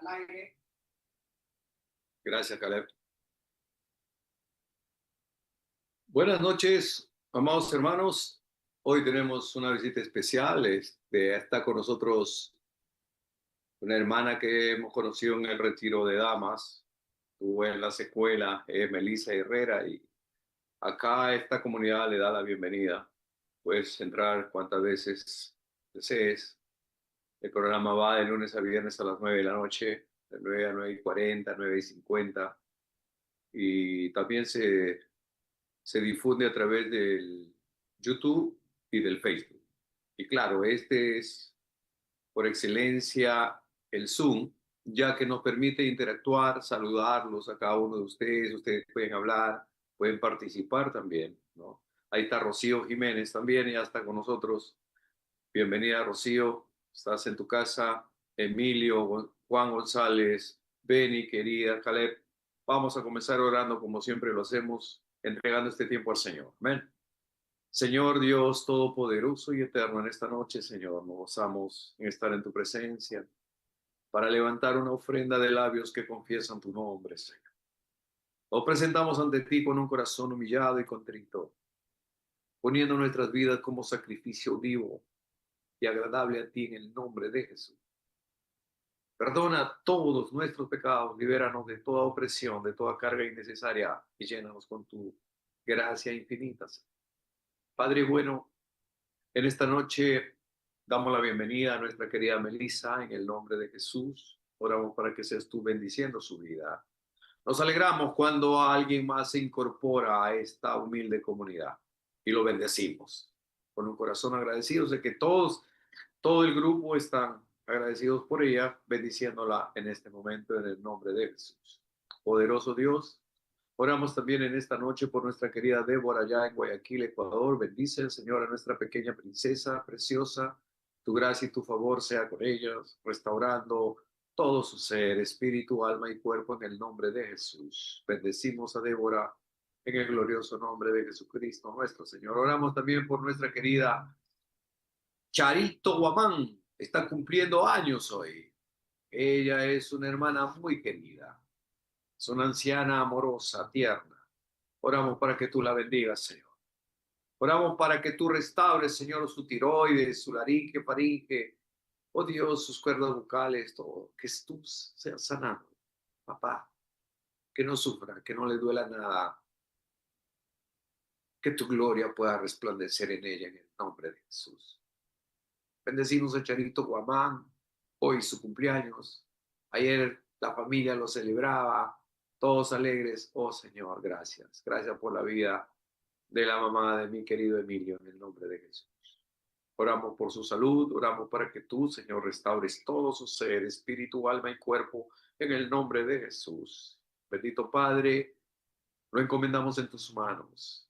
al aire. Gracias, Caleb. Buenas noches, amados hermanos. Hoy tenemos una visita especial. Está con nosotros una hermana que hemos conocido en el retiro de damas. Estuvo en la secuela, Melissa Herrera, y acá a esta comunidad le da la bienvenida. Puedes entrar cuantas veces desees. El programa va de lunes a viernes a las 9 de la noche, de 9 a 9:40, 9:50. Y también se difunde a través del YouTube y del Facebook. Y claro, este es por excelencia el Zoom, ya que nos permite interactuar, saludarlos a cada uno de ustedes pueden hablar, pueden participar también, ¿no? Ahí está Rocío Jiménez también, ya está con nosotros. Bienvenida, Rocío, estás en tu casa. Emilio, Juan González, Beni, querida, Caleb. Vamos a comenzar orando como siempre lo hacemos, entregando este tiempo al Señor. Amén. Señor Dios Todopoderoso y Eterno, en esta noche, Señor, nos gozamos en estar en tu presencia para levantar una ofrenda de labios que confiesan tu nombre, Señor. Nos presentamos ante ti con un corazón humillado y contrito, poniendo nuestras vidas como sacrificio vivo y agradable a ti en el nombre de Jesús. Perdona todos nuestros pecados, libéranos de toda opresión, de toda carga innecesaria y llénanos con tu gracia infinita. Padre bueno, en esta noche damos la bienvenida a nuestra querida Melissa en el nombre de Jesús. Oramos para que seas tú bendiciendo su vida. Nos alegramos cuando alguien más se incorpora a esta humilde comunidad y lo bendecimos con un corazón agradecido de que todo el grupo están agradecidos por ella, bendiciéndola en este momento en el nombre de Jesús. Poderoso Dios, oramos también en esta noche por nuestra querida Débora allá en Guayaquil, Ecuador. Bendice, Señor, a nuestra pequeña princesa preciosa. Tu gracia y tu favor sea con ellos, restaurando todo su ser, espíritu, alma y cuerpo en el nombre de Jesús. Bendecimos a Débora en el glorioso nombre de Jesucristo nuestro Señor. Oramos también por nuestra querida Charito Guamán, está cumpliendo años hoy. Ella es una hermana muy querida, es una anciana amorosa, tierna. Oramos para que tú la bendigas, Señor. Oramos para que tú restaures, Señor, su tiroides, su laringe, faringe, oh Dios, sus cuerdas vocales, todo. Que tú seas sanado, papá. Que no sufra, que no le duela nada. Que tu gloria pueda resplandecer en ella en el nombre de Jesús. Bendecimos a Charito Guamán, hoy su cumpleaños. Ayer la familia lo celebraba, todos alegres. Oh Señor, gracias. Gracias por la vida de la mamá de mi querido Emilio, en el nombre de Jesús. Oramos por su salud, oramos para que tú, Señor, restaures todo su ser, espíritu, alma y cuerpo, en el nombre de Jesús. Bendito Padre, lo encomendamos en tus manos,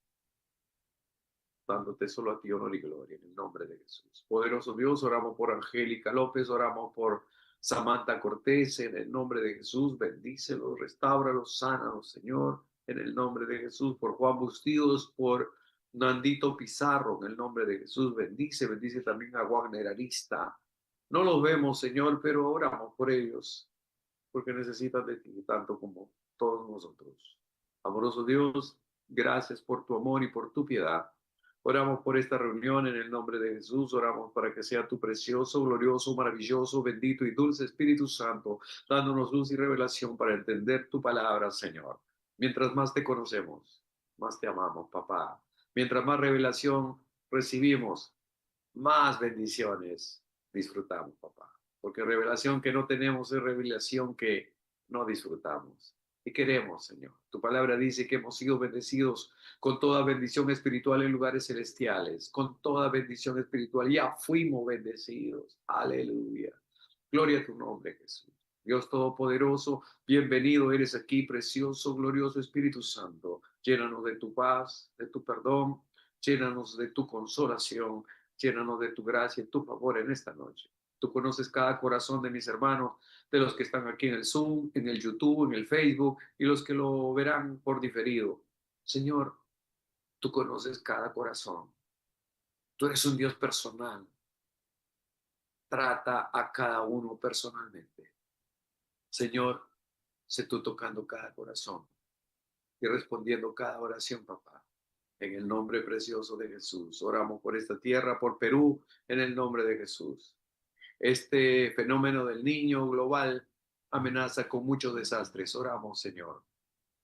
dándote solo a ti honor y gloria en el nombre de Jesús. Poderoso Dios, oramos por Angélica López, oramos por Samantha Cortés, en el nombre de Jesús, bendícelos, restáuralos, sánalos, Señor, en el nombre de Jesús, por Juan Bustíos, por Nandito Pizarro, en el nombre de Jesús, bendice también a Wagner Arista. No los vemos, Señor, pero oramos por ellos, porque necesitan de ti, tanto como todos nosotros. Amoroso Dios, gracias por tu amor y por tu piedad. Oramos por esta reunión en el nombre de Jesús. Oramos para que sea tu precioso, glorioso, maravilloso, bendito y dulce Espíritu Santo, dándonos luz y revelación para entender tu palabra, Señor. Mientras más te conocemos, más te amamos, papá. Mientras más revelación recibimos, más bendiciones disfrutamos, papá. Porque revelación que no tenemos es revelación que no disfrutamos. Y queremos, Señor. Tu palabra dice que hemos sido bendecidos con toda bendición espiritual en lugares celestiales, con toda bendición espiritual. Ya fuimos bendecidos. Aleluya. Gloria a tu nombre, Jesús. Dios Todopoderoso, bienvenido eres aquí, precioso, glorioso Espíritu Santo. Llénanos de tu paz, de tu perdón, llénanos de tu consolación, llénanos de tu gracia y tu favor en esta noche. Tú conoces cada corazón de mis hermanos, de los que están aquí en el Zoom, en el YouTube, en el Facebook y los que lo verán por diferido. Señor, tú conoces cada corazón. Tú eres un Dios personal. Trata a cada uno personalmente. Señor, sé tú tocando cada corazón y respondiendo cada oración, papá. En el nombre precioso de Jesús. Oramos por esta tierra, por Perú, en el nombre de Jesús. Este fenómeno del niño global amenaza con muchos desastres. Oramos, Señor,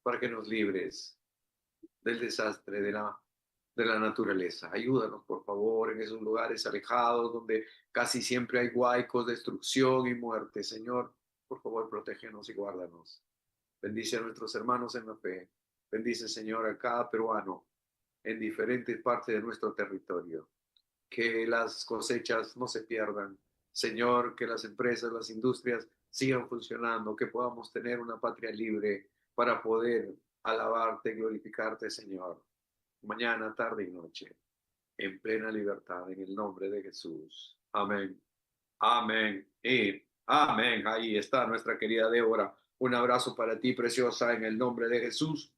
para que nos libres del desastre de la naturaleza. Ayúdanos, por favor, en esos lugares alejados donde casi siempre hay huaicos, destrucción y muerte. Señor, por favor, protégenos y guárdanos. Bendice a nuestros hermanos en la fe. Bendice, Señor, a cada peruano en diferentes partes de nuestro territorio. Que las cosechas no se pierdan. Señor, que las empresas, las industrias sigan funcionando, que podamos tener una patria libre para poder alabarte, glorificarte, Señor, mañana, tarde y noche, en plena libertad, en el nombre de Jesús. Amén. Amén. Y amén. Ahí está nuestra querida Débora. Un abrazo para ti, preciosa, en el nombre de Jesús.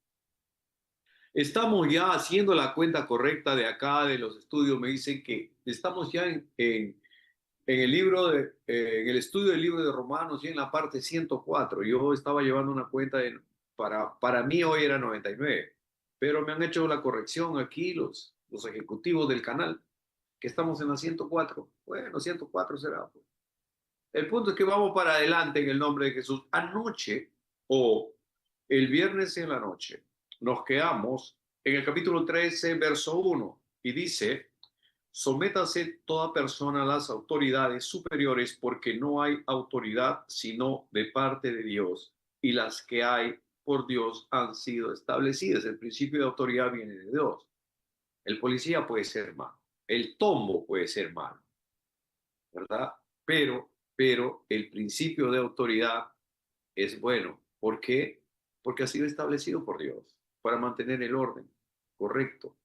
Estamos ya haciendo la cuenta correcta de acá, de los estudios. Me dicen que estamos ya en el libro en el estudio del libro de Romanos y en la parte 104. Yo estaba llevando una cuenta para mí hoy era 99, pero me han hecho la corrección aquí los ejecutivos del canal, que estamos en la 104. Bueno, 104 será, pues. El punto es que vamos para adelante en el nombre de Jesús. Anoche o el viernes en la noche nos quedamos en el capítulo 13, verso 1 y dice: sométase toda persona a las autoridades superiores, porque no hay autoridad sino de parte de Dios, y las que hay por Dios han sido establecidas. El principio de autoridad viene de Dios. El policía puede ser malo, el tombo puede ser malo, ¿verdad? Pero el principio de autoridad es bueno. ¿Por qué? Porque ha sido establecido por Dios para mantener el orden correcto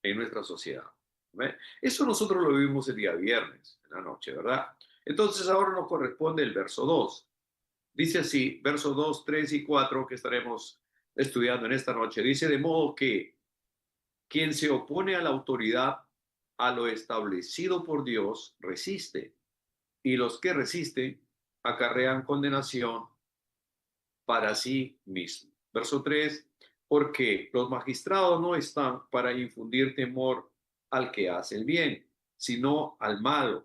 en nuestra sociedad. ¿Ve? Eso nosotros lo vivimos el día viernes, en la noche, ¿verdad? Entonces ahora nos corresponde el verso 2. Dice así, verso 2, 3 y 4 que estaremos estudiando en esta noche. Dice: de modo que quien se opone a la autoridad, a lo establecido por Dios, resiste, y los que resisten acarrean condenación para sí mismo. Verso 3, porque los magistrados no están para infundir temor al que hace el bien, sino al malo.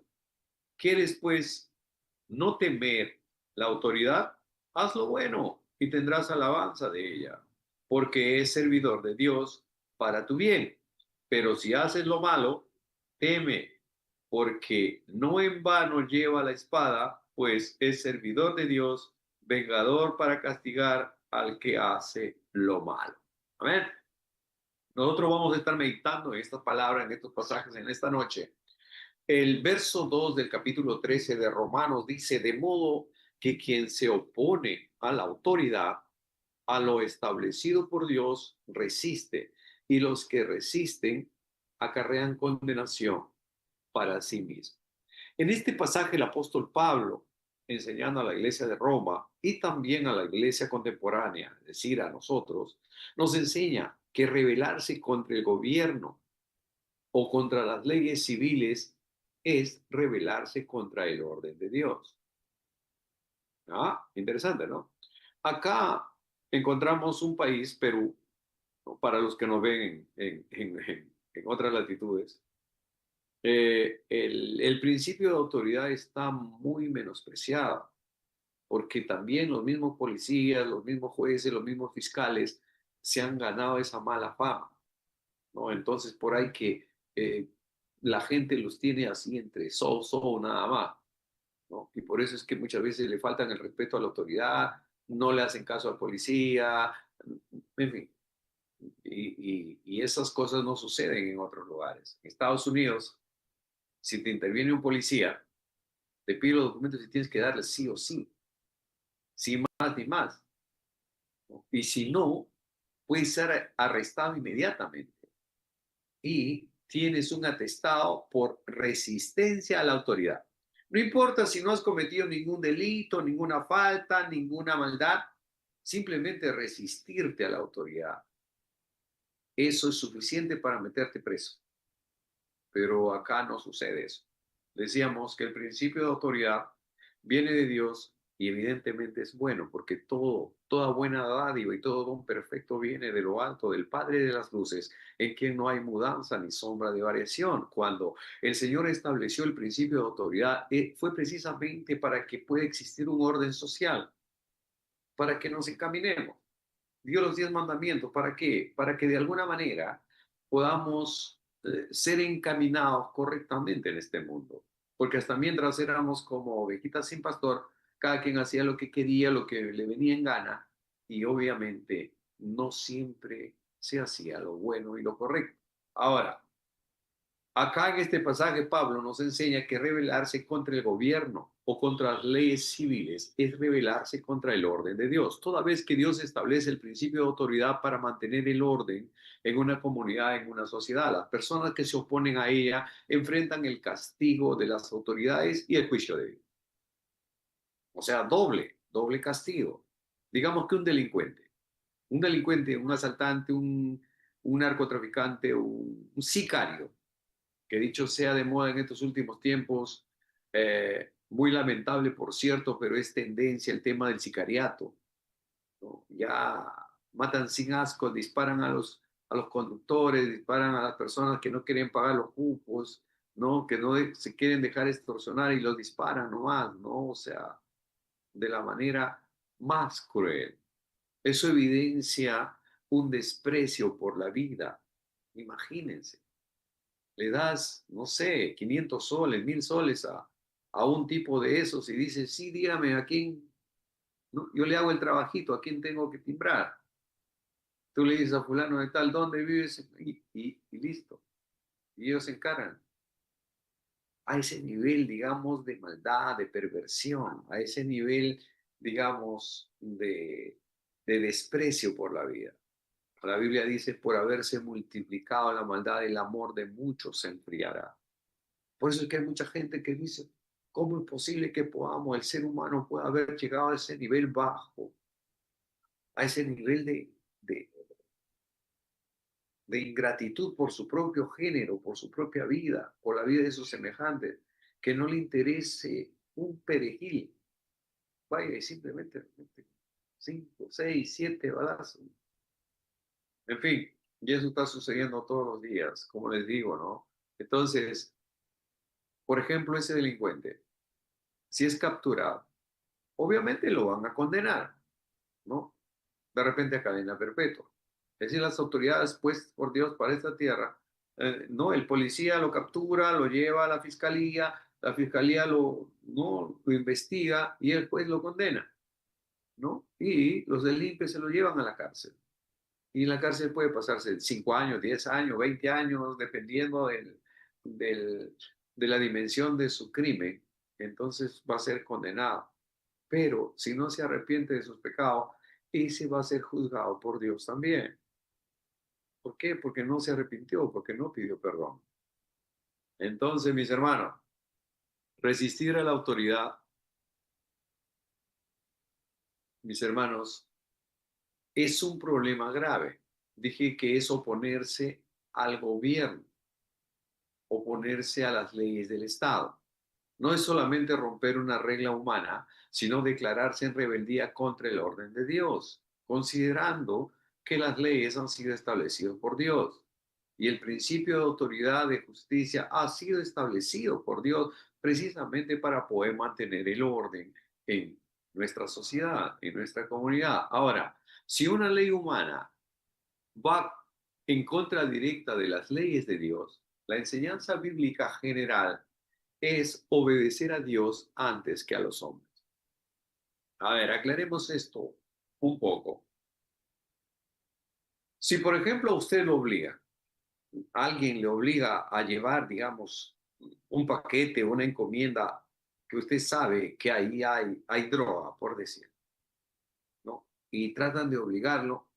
¿Quieres pues no temer la autoridad? Haz lo bueno y tendrás alabanza de ella, porque es servidor de Dios para tu bien. Pero si haces lo malo, teme, porque no en vano lleva la espada, pues es servidor de Dios, vengador para castigar al que hace lo malo. Amén. Nosotros vamos a estar meditando en estas palabras, en estos pasajes, en esta noche. El verso 2 del capítulo 13 de Romanos dice: de modo que quien se opone a la autoridad, a lo establecido por Dios, resiste, y los que resisten acarrean condenación para sí mismo. En este pasaje el apóstol Pablo, enseñando a la iglesia de Roma y también a la iglesia contemporánea, es decir, a nosotros, nos enseña que rebelarse contra el gobierno o contra las leyes civiles es rebelarse contra el orden de Dios. Ah, interesante, ¿no? Acá encontramos un país, Perú, ¿no? Para los que nos ven en otras latitudes. El principio de autoridad está muy menospreciado, porque también los mismos policías, los mismos jueces, los mismos fiscales se han ganado esa mala fama, ¿no? Entonces, por ahí que la gente los tiene así entre so nada más, ¿no? Y por eso es que muchas veces le faltan el respeto a la autoridad, no le hacen caso al policía, en fin. Y esas cosas no suceden en otros lugares. En Estados Unidos, si te interviene un policía, te pide los documentos y tienes que darle sí o sí, sin más ni más, ¿no? Y si no, puedes ser arrestado inmediatamente y tienes un atestado por resistencia a la autoridad. No importa si no has cometido ningún delito, ninguna falta, ninguna maldad, simplemente resistirte a la autoridad. Eso es suficiente para meterte preso. Pero acá no sucede eso. Decíamos que el principio de autoridad viene de Dios Y evidentemente es bueno, porque toda buena dádiva y todo don perfecto viene de lo alto, del Padre de las luces, en quien no hay mudanza ni sombra de variación. Cuando el Señor estableció el principio de autoridad, fue precisamente para que pueda existir un orden social, para que nos encaminemos. Dio los 10 mandamientos, ¿para qué? Para que de alguna manera podamos ser encaminados correctamente en este mundo. Porque hasta mientras éramos como ovejitas sin pastor, cada quien hacía lo que quería, lo que le venía en gana, y obviamente no siempre se hacía lo bueno y lo correcto. Ahora, acá en este pasaje Pablo nos enseña que rebelarse contra el gobierno o contra las leyes civiles es rebelarse contra el orden de Dios. Toda vez que Dios establece el principio de autoridad para mantener el orden en una comunidad, en una sociedad, las personas que se oponen a ella enfrentan el castigo de las autoridades y el juicio de Dios. O sea, doble castigo. Digamos que un delincuente, un asaltante, un narcotraficante, un sicario, que dicho sea de moda en estos últimos tiempos, muy lamentable por cierto, pero es tendencia el tema del sicariato, ¿no? Ya matan sin asco, disparan a los conductores, disparan a las personas que no quieren pagar los cupos, ¿no? Que no se quieren dejar extorsionar y los disparan nomás, ¿no? O sea, de la manera más cruel. Eso evidencia un desprecio por la vida. Imagínense, le das, no sé, 500 soles, 1000 soles a un tipo de esos y dices, sí, dígame a quién, ¿no? Yo le hago el trabajito, a quién tengo que timbrar. Tú le dices a fulano de tal, ¿dónde vives? Y listo. Y ellos se encargan. A ese nivel, digamos, de maldad, de perversión, a ese nivel, digamos, de desprecio por la vida. La Biblia dice, por haberse multiplicado la maldad, el amor de muchos se enfriará. Por eso es que hay mucha gente que dice, ¿cómo es posible que podamos, el ser humano pueda haber llegado a ese nivel bajo, a ese nivel de, de ingratitud por su propio género, por su propia vida, por la vida de sus semejantes, que no le interese un perejil? Vaya y simplemente mete 5, 6, 7 balazos. En fin, y eso está sucediendo todos los días, como les digo, ¿no? Entonces, por ejemplo, ese delincuente, si es capturado, obviamente lo van a condenar, ¿no? De repente a cadena perpetua. Es decir, las autoridades, pues, por Dios, para esta tierra, no, el policía lo captura, lo lleva a la fiscalía no, lo investiga y el juez lo condena, ¿no? Y los delincuentes se lo llevan a la cárcel. Y en la cárcel puede pasarse 5 años, 10 años, 20 años, dependiendo del, de la dimensión de su crimen. Entonces va a ser condenado. Pero si no se arrepiente de sus pecados, ese va a ser juzgado por Dios también. ¿Por qué? Porque no se arrepintió, porque no pidió perdón. Entonces, mis hermanos, resistir a la autoridad, mis hermanos, es un problema grave. Dije que es oponerse al gobierno, oponerse a las leyes del Estado. No es solamente romper una regla humana, sino declararse en rebeldía contra el orden de Dios, considerando que las leyes han sido establecidas por Dios y el principio de autoridad de justicia ha sido establecido por Dios precisamente para poder mantener el orden en nuestra sociedad, en nuestra comunidad. Ahora, si una ley humana va en contra directa de las leyes de Dios, la enseñanza bíblica general es obedecer a Dios antes que a los hombres. A ver, aclaremos esto un poco. Si, por ejemplo, usted lo obliga, alguien le obliga a llevar, digamos, un paquete, una encomienda que usted sabe que ahí hay droga, por decir, ¿no? Y tratan de obligarlo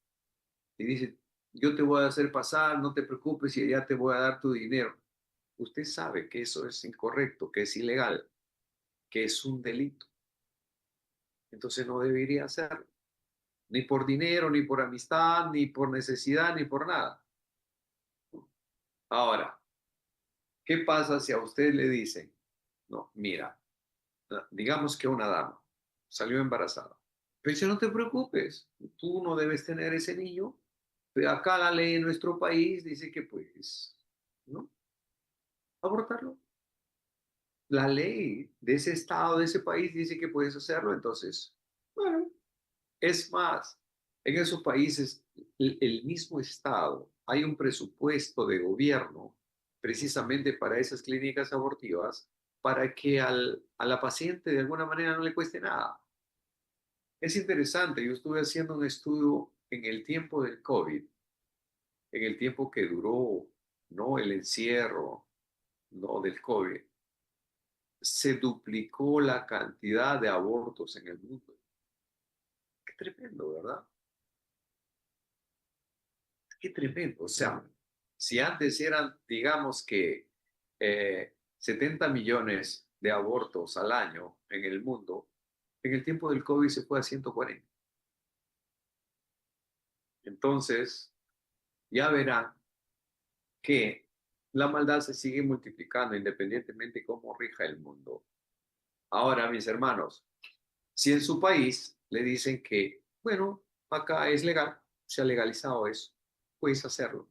y dice, yo te voy a hacer pasar, no te preocupes y ya te voy a dar tu dinero. Usted sabe que eso es incorrecto, que es ilegal, que es un delito. Entonces no debería hacerlo. Ni por dinero, ni por amistad, ni por necesidad, ni por nada. Ahora, ¿qué pasa si a usted le dicen, no, mira, digamos que una dama, salió embarazada. Pero dice, no te preocupes, tú no debes tener ese niño. Pero acá la ley en nuestro país dice que pues, ¿no? Abortarlo. La ley de ese estado, de ese país, dice que puedes hacerlo. Entonces, bueno, es más, en esos países, el mismo estado, hay un presupuesto de gobierno precisamente para esas clínicas abortivas, para que a la paciente de alguna manera no le cueste nada. Es interesante, yo estuve haciendo un estudio en el tiempo del COVID, en el tiempo que duró, ¿no? El encierro, ¿no? Del COVID, se duplicó la cantidad de abortos en el mundo. Qué tremendo, ¿verdad? Qué tremendo. O sea, si antes eran, digamos que 70 millones de abortos al año en el mundo, en el tiempo del COVID se fue a 140. Entonces, ya verán que la maldad se sigue multiplicando independientemente de cómo rija el mundo. Ahora, mis hermanos, si en su país le dicen que, bueno, acá es legal, se ha legalizado eso, puedes hacerlo.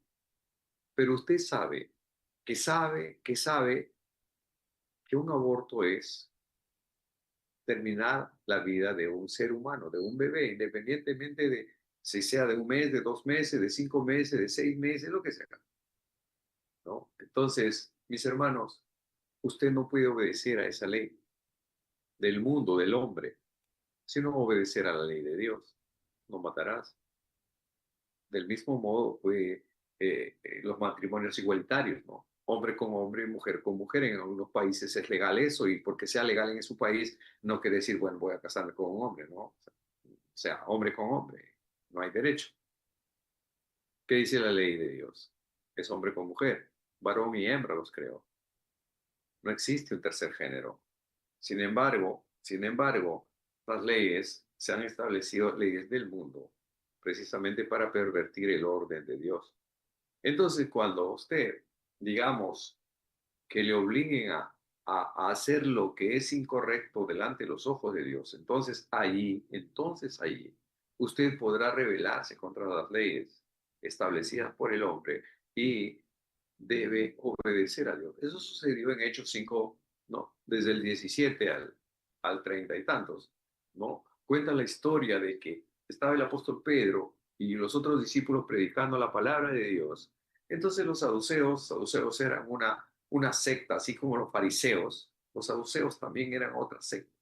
Pero usted sabe que un aborto es terminar la vida de un ser humano, de un bebé, independientemente de si sea de un mes, de 2 meses, de 5 meses, de 6 meses, lo que sea, ¿no? Entonces, mis hermanos, usted no puede obedecer a esa ley del mundo, del hombre, sino obedecer a la ley de Dios. No matarás. Del mismo modo, los matrimonios igualitarios, ¿no? Hombre con hombre y mujer con mujer. En algunos países es legal eso y porque sea legal en su país no quiere decir, bueno, voy a casarme con un hombre, ¿no? O sea, hombre con hombre, no hay derecho. ¿Qué dice la ley de Dios? Es hombre con mujer, varón y hembra los creó. No existe un tercer género. Sin embargo, las leyes se han establecido leyes del mundo precisamente para pervertir el orden de Dios. Entonces, cuando usted, digamos, que le obliguen a hacer lo que es incorrecto delante de los ojos de Dios, entonces allí, usted podrá rebelarse contra las leyes establecidas por el hombre y debe obedecer a Dios. Eso sucedió en Hechos 5, ¿no? Desde el 17 al 30 y tantos, ¿no? Cuenta la historia de que estaba el apóstol Pedro y los otros discípulos predicando la palabra de Dios. Entonces los saduceos eran una secta, así como los fariseos. Los saduceos también eran otra secta.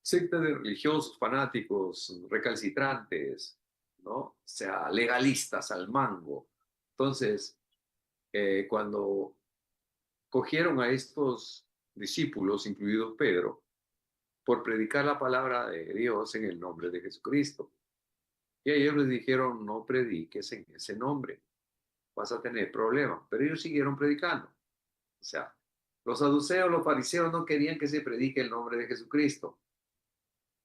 Secta de religiosos, fanáticos, recalcitrantes, ¿no? O sea, legalistas al mango. Entonces, cuando cogieron a estos discípulos, incluido Pedro, por predicar la palabra de Dios en el nombre de Jesucristo. Y ellos les dijeron, no prediques en ese nombre, vas a tener problemas. Pero ellos siguieron predicando. O sea, los saduceos, los fariseos no querían que se predique el nombre de Jesucristo.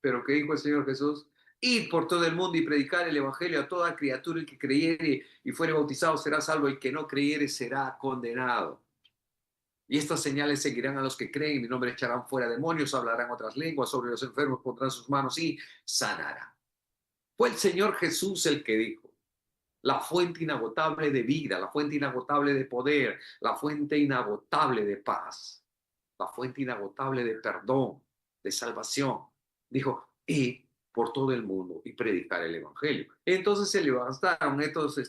Pero ¿qué dijo el Señor Jesús? Id por todo el mundo y predicar el evangelio a toda criatura. El que creyere y fuere bautizado será salvo, el que no creyere será condenado. Y estas señales seguirán a los que creen. En mi nombre echarán fuera demonios, hablarán otras lenguas, sobre los enfermos pondrán sus manos y sanarán. Fue el Señor Jesús el que dijo, la fuente inagotable de vida, la fuente inagotable de poder, la fuente inagotable de paz, la fuente inagotable de perdón, de salvación. Dijo, y por todo el mundo y predicar el evangelio. Entonces se levantaron estos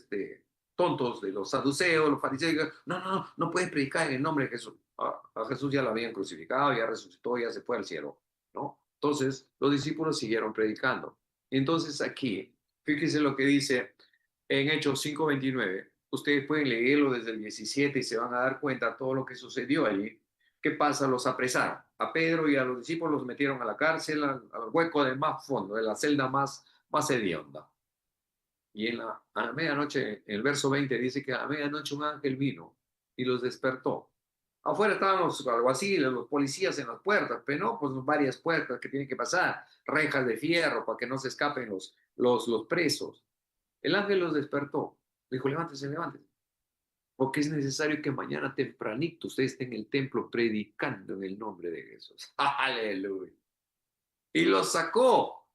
tontos de los saduceos, los fariseos, y dijeron, no, no, no, no puedes predicar en el nombre de Jesús. A Jesús ya lo habían crucificado, ya resucitó, ya se fue al cielo, ¿no? Entonces los discípulos siguieron predicando. Entonces aquí, fíjense lo que dice en Hechos 5:29. Ustedes pueden leerlo desde el 17 y se van a dar cuenta de todo lo que sucedió allí. ¿Qué pasa? Los apresaron. A Pedro y a los discípulos los metieron a la cárcel, al hueco de más fondo, de la celda más hedionda. Y a la medianoche, en el verso 20 dice que a la medianoche un ángel vino y los despertó. Afuera estaban los alguaciles, los policías en las puertas, pero no, pues varias puertas que tienen que pasar, rejas de fierro para que no se escapen los presos. El ángel los despertó. Dijo, levántense, levántense, porque es necesario que mañana tempranito usted esté en el templo predicando en el nombre de Jesús. Aleluya. y los sacó.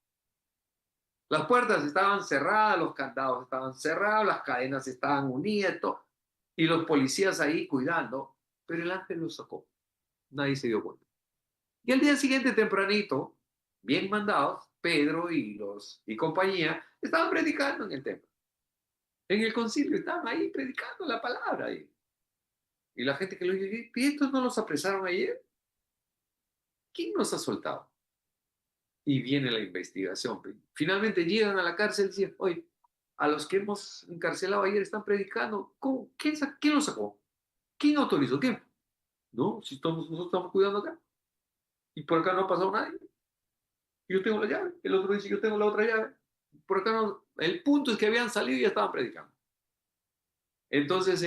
Las puertas estaban cerradas, los candados estaban cerrados, las cadenas estaban unidas, todo, y los policías ahí cuidando, pero el ángel los sacó. Nadie se dio cuenta. Y al día siguiente, tempranito, bien mandados, Pedro y compañía estaban predicando en el templo. En el concilio estaban ahí predicando la palabra. Y la gente que lo dice, ¿y estos no los apresaron ayer? ¿Quién los ha soltado? Y viene la investigación. Finalmente llegan a la cárcel y dicen, oye, a los que hemos encarcelado ayer están predicando. ¿Cómo? ¿Quién los sacó? ¿Quién autorizó? ¿Quién? No, si nosotros estamos cuidando acá. Y por acá no ha pasado nadie. Yo tengo la llave. El otro dice, yo tengo la otra llave. Por acá no. El punto es que habían salido y ya estaban predicando. Entonces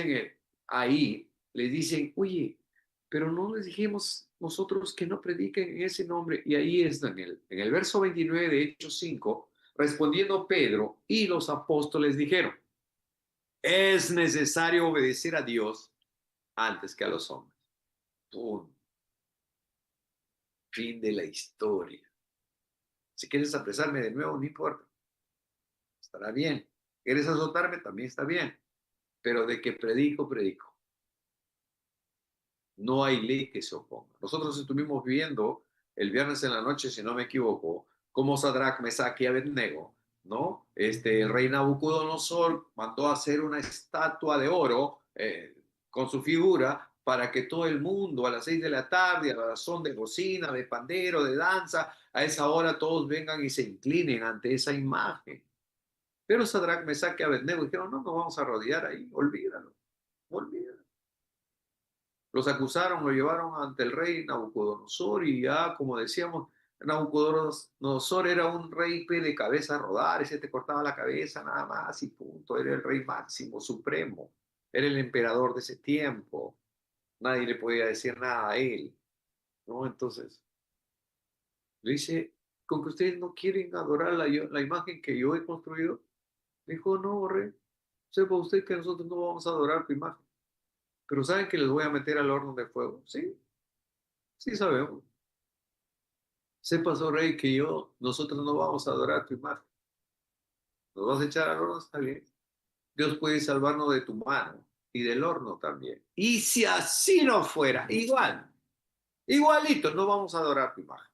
ahí les dicen, oye, pero no les dijimos nosotros que no prediquen en ese nombre. Y ahí es en el verso 29 de Hechos 5, respondiendo Pedro y los apóstoles dijeron, es necesario obedecer a Dios antes que a los hombres. Pum, fin de la historia. Si quieres apresarme de nuevo, no importa, estará bien. ¿Quieres azotarme? También está bien. Pero de que predico, predico. No hay ley que se oponga. Nosotros estuvimos viendo el viernes en la noche, si no me equivoco, cómo Sadrach, Mesach y Abednego, ¿no? El rey Nabucodonosor mandó a hacer una estatua de oro con su figura para que todo el mundo a las 6 de la tarde, a la son de bocina, de pandero, de danza, a esa hora todos vengan y se inclinen ante esa imagen. Pero Sadrach, Mesach y Abednego dijeron, no, no vamos a rodear ahí, olvídalo, olvídalo. Los acusaron, lo llevaron ante el rey Nabucodonosor y ya, como decíamos, Nabucodonosor era un rey de cabeza a rodar, ese te cortaba la cabeza nada más y punto, era el rey máximo, supremo, era el emperador de ese tiempo, nadie le podía decir nada a él, ¿no? Entonces, le dice, con que ustedes no quieren adorar la imagen que yo he construido, dijo, no, rey, sepa usted que nosotros no vamos a adorar tu imagen, pero ¿saben que les voy a meter al horno de fuego? Sí, sí sabemos. Sepas, oh rey, que nosotros no vamos a adorar tu imagen. Nos vas a echar al horno, está bien. Dios puede salvarnos de tu mano y del horno también. Y si así no fuera, igualito, no vamos a adorar tu imagen.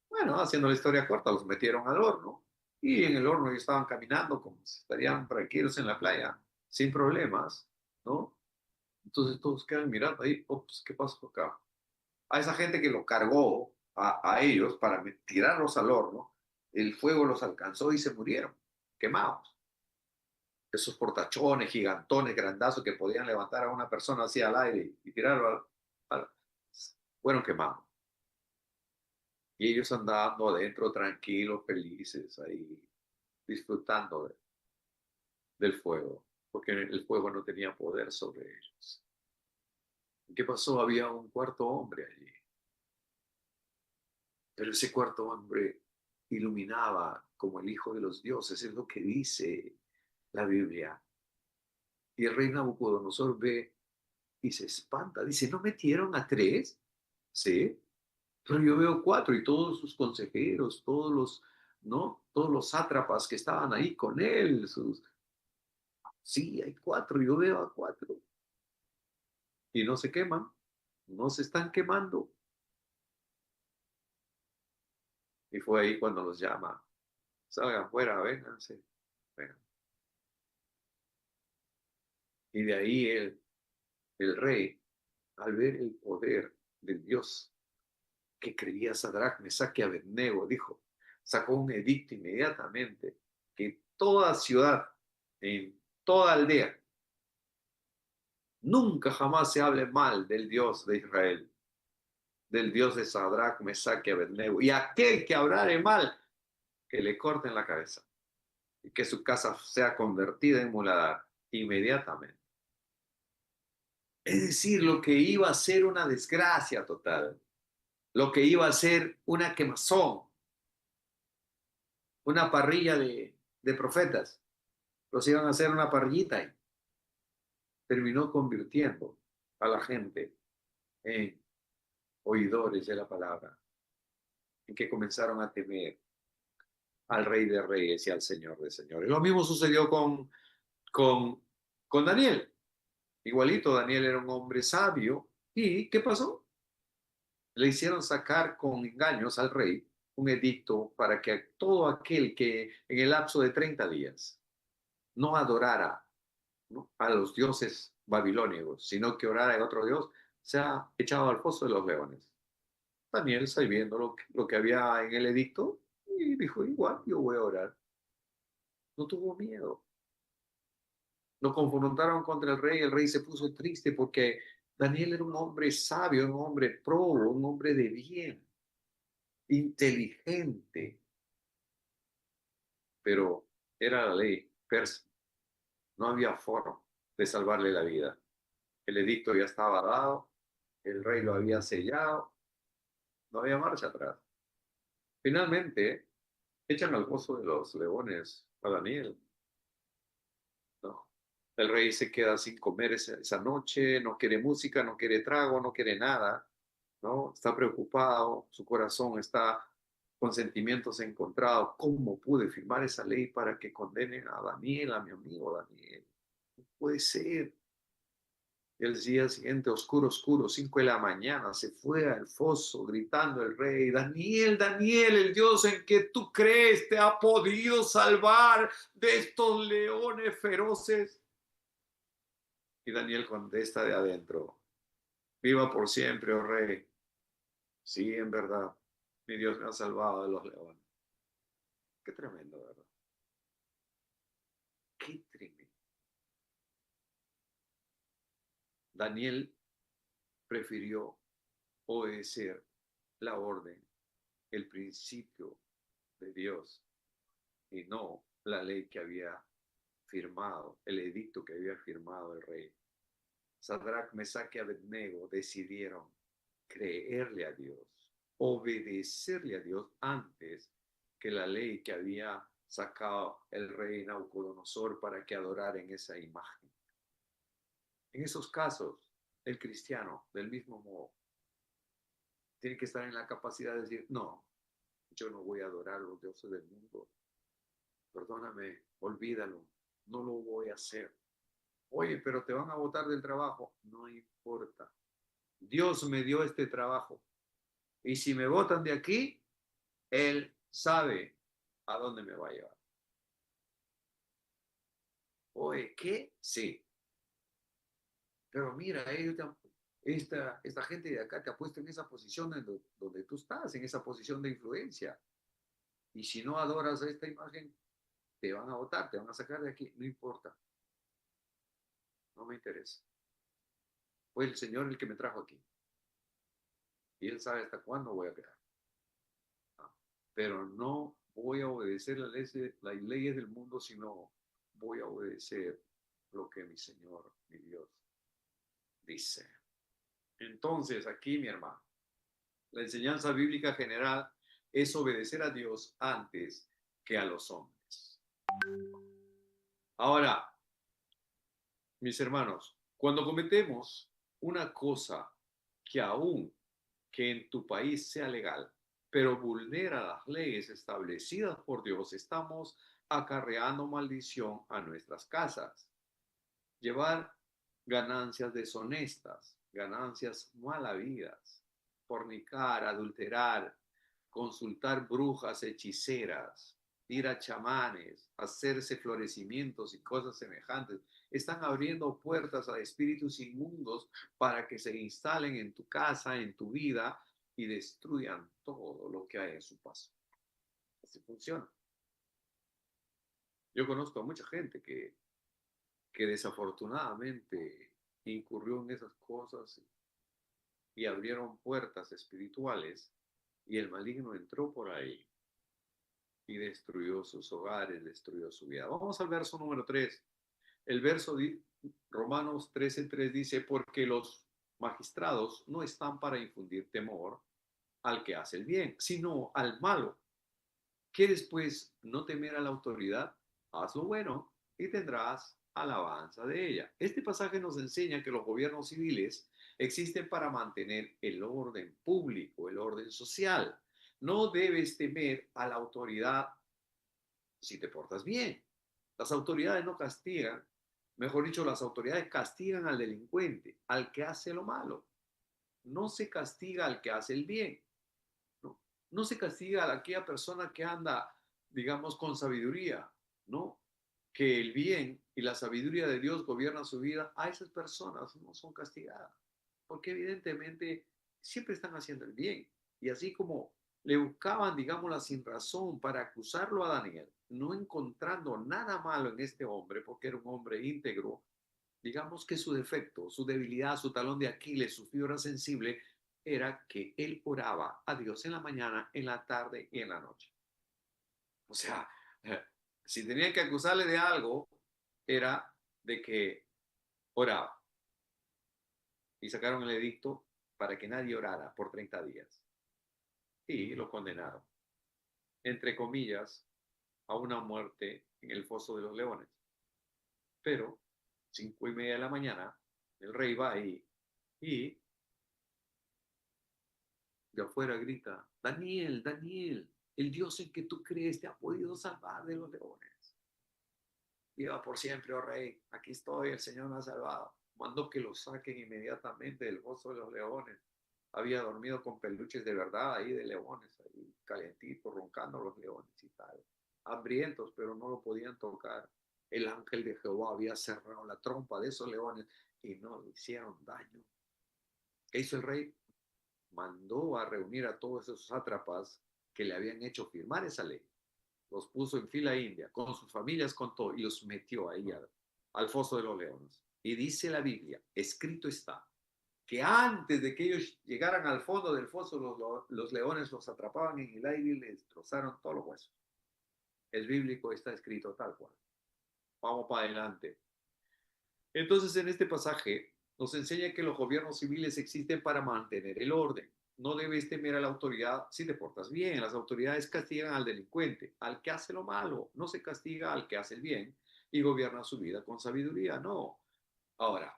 Bueno, haciendo la historia corta, los metieron al horno y en el horno ellos estaban caminando como si estarían tranquilos en la playa, sin problemas, ¿no? Entonces todos quedan mirando ahí, ops, ¿qué pasó acá? A esa gente que lo cargó a ellos para tirarlos al horno, el fuego los alcanzó y se murieron, quemados. Esos portachones, gigantones, grandazos que podían levantar a una persona así al aire y tirarlo fueron quemados. Y ellos andando adentro tranquilos, felices, ahí disfrutando del fuego, porque el fuego no tenía poder sobre ellos. ¿Qué pasó? Había un cuarto hombre allí. Pero ese cuarto hombre iluminaba como el Hijo de los Dioses, es lo que dice la Biblia. Y el rey Nabucodonosor ve y se espanta, dice, ¿no metieron a tres? Sí, pero yo veo cuatro y todos sus consejeros, ¿no? Todos los sátrapas que estaban ahí con él, sí, hay cuatro, yo veo a cuatro. Y no se queman, no se están quemando. Y fue ahí cuando los llama, salgan fuera, vénganse. Vengan. Y de ahí el rey, al ver el poder del Dios que creía Sadrach, Mesach y Abednego, dijo, sacó un edicto inmediatamente que toda ciudad, en toda aldea, nunca jamás se hable mal del Dios de Israel, del Dios de Sadrach, Mesach y Abednego. Y aquel que hablare mal, que le corten la cabeza y que su casa sea convertida en muladar inmediatamente. Es decir, lo que iba a ser una desgracia total, lo que iba a ser una quemazón, una parrilla de profetas, los iban a hacer una parrillita y terminó convirtiendo a la gente en oidores de la palabra, en que comenzaron a temer al Rey de Reyes y al Señor de Señores. Lo mismo sucedió con, con Daniel. Igualito, Daniel era un hombre sabio. ¿Y qué pasó? Le hicieron sacar con engaños al rey un edicto para que todo aquel que en el lapso de 30 días no adorara, ¿no?, a los dioses babilónicos, sino que orara a otro dios, sea echado al foso de los leones. Daniel, sabiendo lo que había en el edicto, y dijo, igual, yo voy a orar. No tuvo miedo. Lo confrontaron contra el rey se puso triste porque Daniel era un hombre sabio, un hombre probo, un hombre de bien, inteligente, pero era la ley persa. No había forma de salvarle la vida. El edicto ya estaba dado, el rey lo había sellado, no había marcha atrás. Finalmente, echan al pozo de los leones a Daniel. No. El rey se queda sin comer esa noche, no quiere música, no quiere trago, no quiere nada, ¿no? Está preocupado, su corazón está con sentimientos encontrados. ¿Cómo pude firmar esa ley para que condenen a Daniel, a mi amigo Daniel? No puede ser. El día siguiente, oscuro, oscuro, 5 de la mañana, se fue al foso gritando el rey, Daniel, Daniel, el Dios en que tú crees te ha podido salvar de estos leones feroces. Y Daniel contesta de adentro, viva por siempre, oh rey. Sí, en verdad, mi Dios me ha salvado de los leones. Qué tremendo, ¿verdad? Qué tremendo. Daniel prefirió obedecer la orden, el principio de Dios y no la ley que había firmado, el edicto que había firmado el rey. Sadrach, Mesach y Abednego decidieron creerle a Dios, obedecerle a Dios antes que la ley que había sacado el rey Nabucodonosor para que adoraran esa imagen. En esos casos, el cristiano, del mismo modo, tiene que estar en la capacidad de decir, no, yo no voy a adorar a los dioses del mundo. Perdóname, olvídalo, no lo voy a hacer. Oye, pero te van a botar del trabajo. No importa. Dios me dio este trabajo. Y si me botan de aquí, Él sabe a dónde me va a llevar. Oye, ¿qué? Sí. Pero mira, esta gente de acá te ha puesto en esa posición donde tú estás, en esa posición de influencia. Y si no adoras a esta imagen, te van a votar, te van a sacar de aquí. No importa. No me interesa. Fue el Señor el que me trajo aquí. Y Él sabe hasta cuándo voy a quedar. Pero no voy a obedecer las leyes del mundo, sino voy a obedecer lo que mi Señor, mi Dios, dice. Entonces, aquí, mi hermano, la enseñanza bíblica general es obedecer a Dios antes que a los hombres. Ahora, mis hermanos, cuando cometemos una cosa que aún que en tu país sea legal, pero vulnera las leyes establecidas por Dios, estamos acarreando maldición a nuestras casas. Llevar ganancias deshonestas, ganancias mal habidas, fornicar, adulterar, consultar brujas, hechiceras, ir a chamanes, hacerse florecimientos y cosas semejantes, están abriendo puertas a espíritus inmundos para que se instalen en tu casa, en tu vida y destruyan todo lo que hay en su paso. Así funciona. Yo conozco a mucha gente que desafortunadamente incurrió en esas cosas y abrieron puertas espirituales y el maligno entró por ahí y destruyó sus hogares, destruyó su vida. Vamos al verso número 3. El verso de Romanos 13:3 dice, porque los magistrados no están para infundir temor al que hace el bien, sino al malo. ¿Quieres pues no temer a la autoridad? Haz lo bueno y tendrás alabanza de ella. Este pasaje nos enseña que los gobiernos civiles existen para mantener el orden público, el orden social. no debes temer a la autoridad si te portas bien. Las autoridades no castigan, mejor dicho, las autoridades castigan al delincuente, al que hace lo malo. No se castiga al que hace el bien. No, no se castiga a aquella persona que anda, digamos, con sabiduría, ¿no? Que el bien y la sabiduría de Dios gobiernan su vida, a esas personas no son castigadas, porque evidentemente siempre están haciendo el bien. Y así como le buscaban, digamos, la sin razón para acusarlo a Daniel, no encontrando nada malo en este hombre, porque era un hombre íntegro, digamos que su defecto, su debilidad, su talón de Aquiles, su fibra sensible, era que él oraba a Dios en la mañana, en la tarde y en la noche. O sea, si tenían que acusarle de algo, era de que oraba. Y sacaron el edicto para que nadie orara por 30 días. Y lo condenaron, entre comillas, a una muerte en el foso de los leones. Pero, 5:30 de la mañana, el rey va ahí y de afuera grita, Daniel, Daniel, el Dios en que tú crees te ha podido salvar de los leones. Viva por siempre, oh rey, aquí estoy, el Señor me ha salvado. Mandó que lo saquen inmediatamente del foso de los leones. Había dormido con peluches de verdad ahí de leones, ahí calentitos, roncando los leones y tal. Hambrientos, pero no lo podían tocar. El ángel de Jehová había cerrado la trompa de esos leones y no le hicieron daño. ¿Qué hizo el rey? Mandó a reunir a todos esos sátrapas que le habían hecho firmar esa ley. Los puso en fila india, con sus familias, con todo, y los metió ahí al foso de los leones. Y dice la Biblia, escrito está, que antes de que ellos llegaran al fondo del foso, los leones los atrapaban en el aire y les destrozaron todos los huesos. Es bíblico, está escrito tal cual. Vamos para adelante. Entonces, en este pasaje nos enseña que los gobiernos civiles existen para mantener el orden. No debes temer a la autoridad si te portas bien. Las autoridades castigan al delincuente, al que hace lo malo. No se castiga al que hace el bien y gobierna su vida con sabiduría. No. Ahora,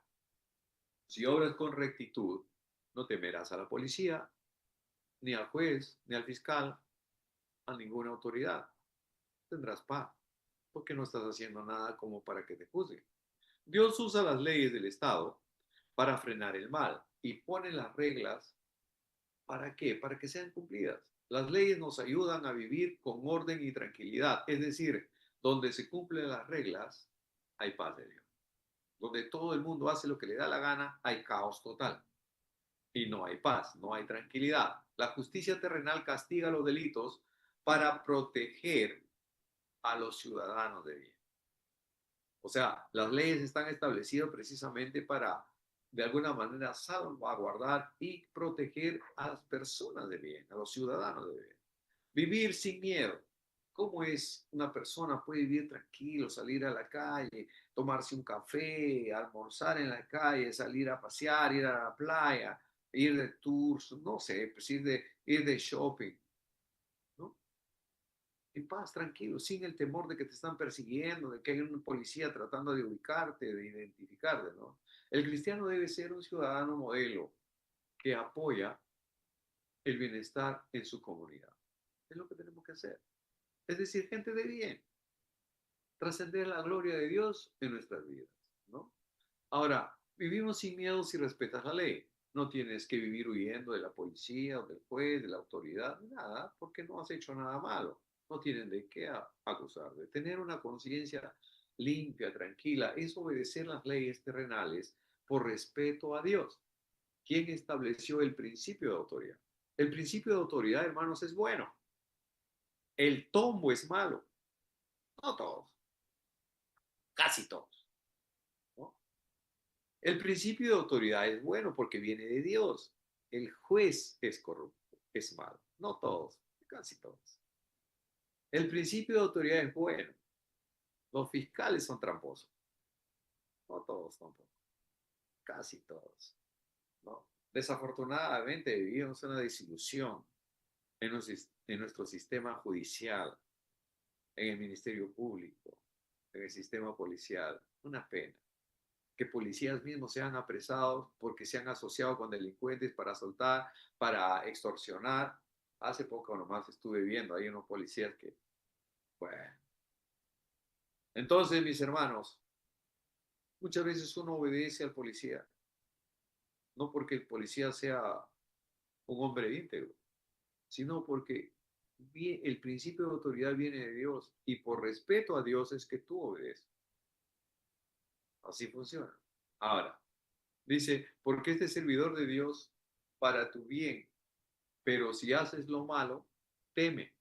si obras con rectitud, no temerás a la policía, ni al juez, ni al fiscal, a ninguna autoridad. Tendrás paz, porque no estás haciendo nada como para que te juzguen. Dios usa las leyes del Estado para frenar el mal y pone las reglas. ¿Para qué? Para que sean cumplidas. Las leyes nos ayudan a vivir con orden y tranquilidad. Es decir, donde se cumplen las reglas, hay paz de Dios. Donde todo el mundo hace lo que le da la gana, hay caos total. Y no hay paz, no hay tranquilidad. La justicia terrenal castiga los delitos para proteger a los ciudadanos de bien. O sea, las leyes están establecidas precisamente para, de alguna manera, salvaguardar y proteger a las personas de bien, a los ciudadanos de bien. Vivir sin miedo. ¿Cómo es una persona puede vivir tranquilo, salir a la calle, tomarse un café, almorzar en la calle, salir a pasear, ir a la playa, ir de tours, no sé, pues ir de shopping, ¿no? En paz, tranquilo, sin el temor de que te están persiguiendo, de que hay un policía tratando de ubicarte, de identificarte, ¿no? El cristiano debe ser un ciudadano modelo que apoya el bienestar en su comunidad. Es lo que tenemos que hacer. Es decir, gente de bien, trascender la gloria de Dios en nuestras vidas, ¿no? Ahora, vivimos sin miedo si respetas la ley. No tienes que vivir huyendo de la policía o del juez, de la autoridad, nada, porque no has hecho nada malo. No tienen de qué acusarte. Tener una conciencia limpia, tranquila, es obedecer las leyes terrenales por respeto a Dios. ¿Quién estableció el principio de autoridad? El principio de autoridad, hermanos, es bueno. El tombo es malo. No todos, casi todos, ¿no? El principio de autoridad es bueno porque viene de Dios. El juez es corrupto, es malo. No todos, casi todos. El principio de autoridad es bueno. Los fiscales son tramposos. No todos tampoco, casi todos, ¿no? Desafortunadamente vivimos una desilusión en nuestro sistema judicial, en el Ministerio Público, en el sistema policial. Una pena que policías mismos sean apresados porque se han asociado con delincuentes para asaltar, para extorsionar. Hace poco nomás estuve viendo, hay unos policías que, bueno. Entonces, mis hermanos, muchas veces uno obedece al policía, no porque el policía sea un hombre íntegro, sino porque el principio de autoridad viene de Dios y por respeto a Dios es que tú obedeces. Así funciona. Ahora, dice, porque este servidor de Dios para tu bien, pero si haces lo malo, teme,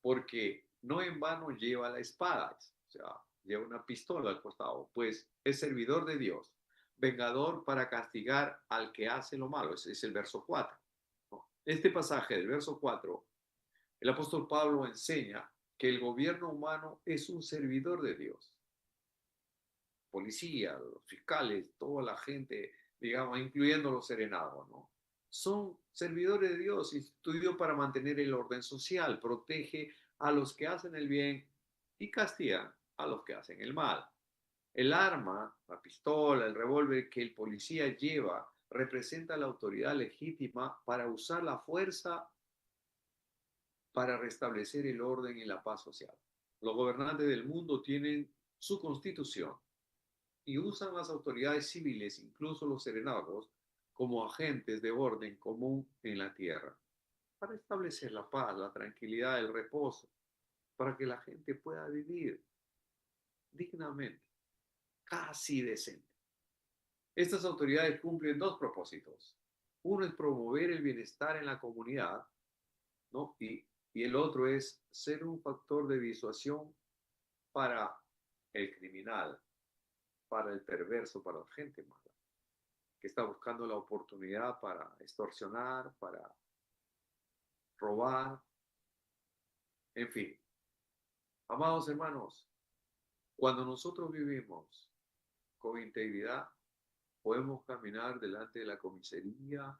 porque no en vano lleva la espada, o sea, lleva una pistola al costado, pues es servidor de Dios, vengador para castigar al que hace lo malo. Ese es el verso 4. Este pasaje del verso 4, el apóstol Pablo enseña que el gobierno humano es un servidor de Dios. Policía, los fiscales, toda la gente, digamos, incluyendo los serenados, ¿no? Son servidores de Dios, instituidos para mantener el orden social, protege a los que hacen el bien y castiga a los que hacen el mal. El arma, la pistola, el revólver que el policía lleva representa la autoridad legítima para usar la fuerza para restablecer el orden y la paz social. Los gobernantes del mundo tienen su constitución y usan las autoridades civiles, incluso los serenados, como agentes de orden común en la tierra, para establecer la paz, la tranquilidad, el reposo, para que la gente pueda vivir dignamente, casi decente. Estas autoridades cumplen dos propósitos. Uno es promover el bienestar en la comunidad, ¿no? Y el otro es ser un factor de disuasión para el criminal, para el perverso, para la gente mala, que está buscando la oportunidad para extorsionar, para robar, en fin. Amados hermanos, cuando nosotros vivimos con integridad, podemos caminar delante de la comisaría,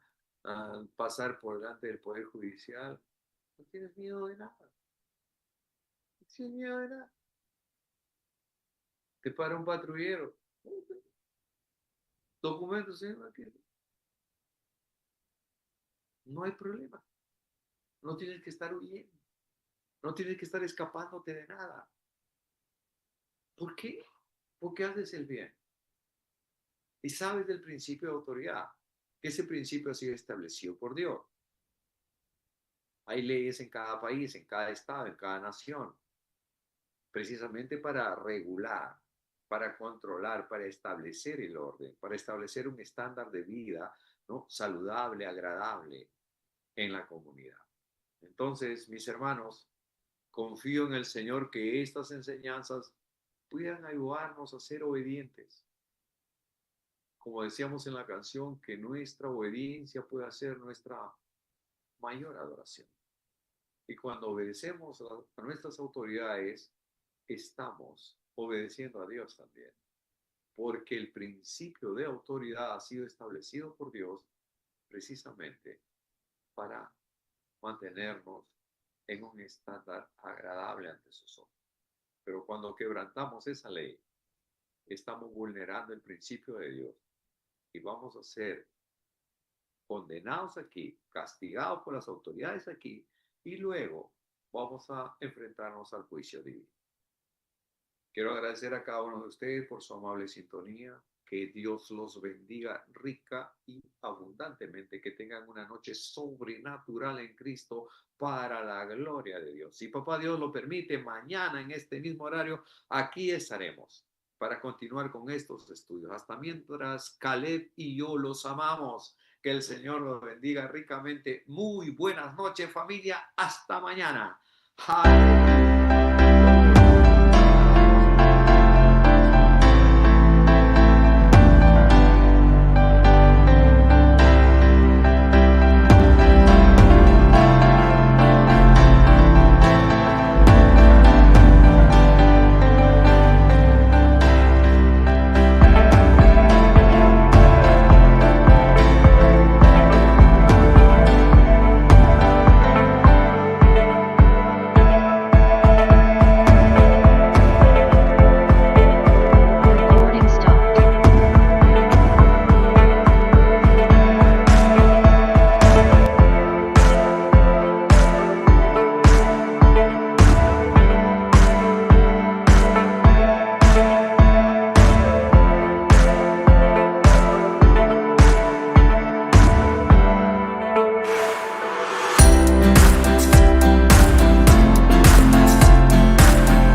pasar por delante del Poder Judicial. No tienes miedo de nada. No tienes miedo de nada. Te para un patrullero. Documentos, señor. No hay problema. No tienes que estar huyendo. No tienes que estar escapándote de nada. ¿Por qué? Porque haces el bien. Y sabes del principio de autoridad, que ese principio ha sido establecido por Dios. Hay leyes en cada país, en cada estado, en cada nación, precisamente para regular, para controlar, para establecer el orden, para establecer un estándar de vida, ¿no? Saludable, agradable en la comunidad. Entonces, mis hermanos, confío en el Señor que estas enseñanzas puedan ayudarnos a ser obedientes. Como decíamos en la canción, que nuestra obediencia pueda ser nuestra mayor adoración. Y cuando obedecemos a nuestras autoridades, estamos obedeciendo a Dios también. Porque el principio de autoridad ha sido establecido por Dios precisamente para mantenernos en un estándar agradable ante sus ojos. Pero cuando quebrantamos esa ley, estamos vulnerando el principio de Dios y vamos a ser condenados aquí, castigados por las autoridades aquí, y luego vamos a enfrentarnos al juicio divino. Quiero agradecer a cada uno de ustedes por su amable sintonía. Que Dios los bendiga rica y abundantemente. Que tengan una noche sobrenatural en Cristo para la gloria de Dios. Si Papá Dios lo permite, mañana en este mismo horario, aquí estaremos para continuar con estos estudios. Hasta mientras, Caleb y yo los amamos. Que el Señor los bendiga ricamente. Muy buenas noches, familia. Hasta mañana. ¡Aleluya!